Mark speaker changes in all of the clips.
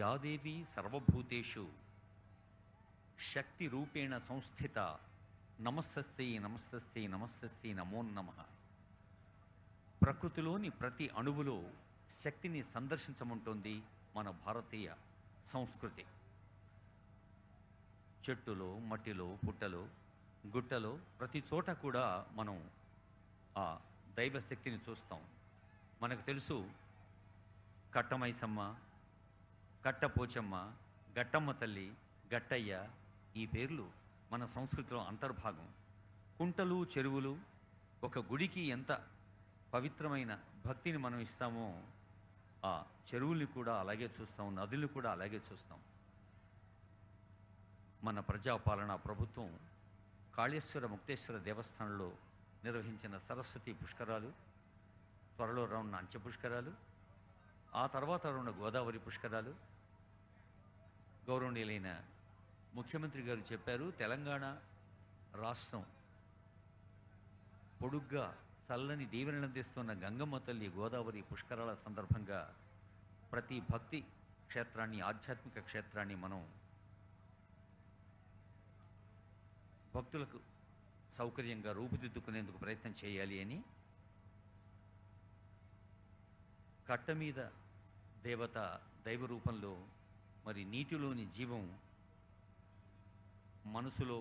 Speaker 1: యాదేవి సర్వభూతేషు శక్తి రూపేణ సంస్థిత నమస్తస్యై నమస్తస్యై నమస్తస్యై నమో నమః. ప్రకృతిలోని ప్రతి అణువులో శక్తిని సందర్శించమంటోంది మన భారతీయ సంస్కృతి. చెట్టులో, మట్టిలో, పుట్టలో, గుట్టలో, ప్రతి చోట కూడా మనం ఆ దైవశక్తిని చూస్తాం. మనకు తెలుసు కట్టమైసమ్మ, కట్టపోచమ్మ, గట్టమ్మ తల్లి, గట్టయ్య, ఈ పేర్లు మన సంస్కృతిలో అంతర్భాగం. కుంటలు, చెరువులు ఒక గుడికి ఎంత పవిత్రమైన భక్తిని మనం ఇస్తామో ఆ చెరువుల్ని కూడా అలాగే చూస్తాం, నదుల్ని కూడా అలాగే చూస్తాం. మన ప్రజాపాలనా ప్రభుత్వం కాళేశ్వర ముక్తేశ్వర దేవస్థానంలో నిర్వహించిన సరస్వతి పుష్కరాలు, త్వరలో రానున్న అంచె పుష్కరాలు, ఆ తర్వాత రానున్న గోదావరి పుష్కరాలు, గౌరవనీయులైన ముఖ్యమంత్రి గారు చెప్పారు, తెలంగాణ రాష్ట్రం పొడుగ్గా చల్లని దీవెనలు అందిస్తున్న గంగమ్మ తల్లి గోదావరి పుష్కరాల సందర్భంగా ప్రతి భక్తి క్షేత్రాన్ని, ఆధ్యాత్మిక క్షేత్రాన్ని మనం భక్తులకు సౌకర్యంగా రూపుదిద్దుకునేందుకు ప్రయత్నం చేయాలి అని కట్ట మీద దేవత దైవ రూపంలో, మరి నీటిలోని జీవం మనసులో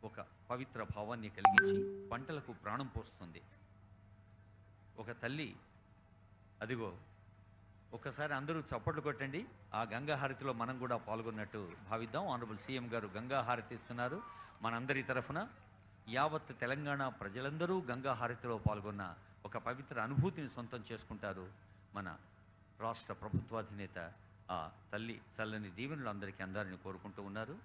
Speaker 1: ఒక పవిత్ర భావాన్ని కలిగించి పంటలకు ప్రాణం పోస్తుంది. ఒక తల్లి, అదిగో ఒకసారి అందరూ చప్పట్లు కొట్టండి, ఆ గంగా హారతిలో మనం కూడా పాల్గొన్నట్టు భావిద్దాం. ఆనరబుల్ సీఎం గారు గంగా హారతి ఇస్తున్నారు. మనందరి తరఫున యావత్ తెలంగాణ ప్రజలందరూ గంగా హారతిలో పాల్గొన్న ఒక పవిత్ర అనుభూతిని సొంతం చేసుకుంటారు. మన రాష్ట్ర ప్రభుత్వాధినేత ఆ తల్లి చల్లని దీవెనలు అందరికీ అందాలని కోరుకుంటూ ఉన్నారు.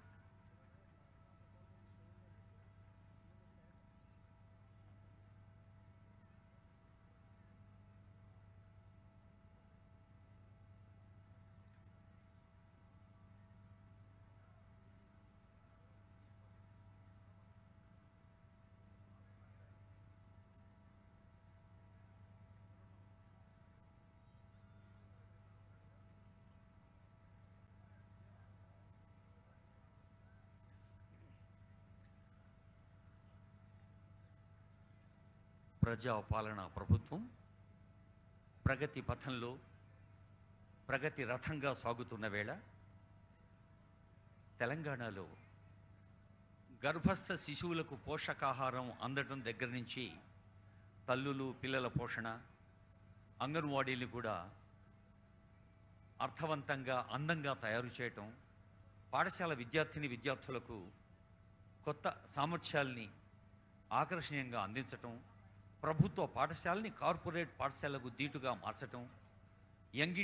Speaker 1: ప్రజాపాలనా ప్రభుత్వం ప్రగతి పథంలో ప్రగతి రథంగా సాగుతున్న వేళ తెలంగాణలో గర్భస్థ శిశువులకు పోషకాహారం అందడం దగ్గర నుంచి తల్లులు, పిల్లల పోషణ, అంగన్వాడీలు కూడా అర్థవంతంగా, అందంగా తయారు చేయటం, పాఠశాల విద్యార్థులకు కొత్త సామర్థ్యాల్ని ఆకర్షణీయంగా అందించటం, ప్రభుత్వ పాఠశాలని కార్పొరేట్ పాఠశాలకు దీటుగా మార్చటం, యంగ్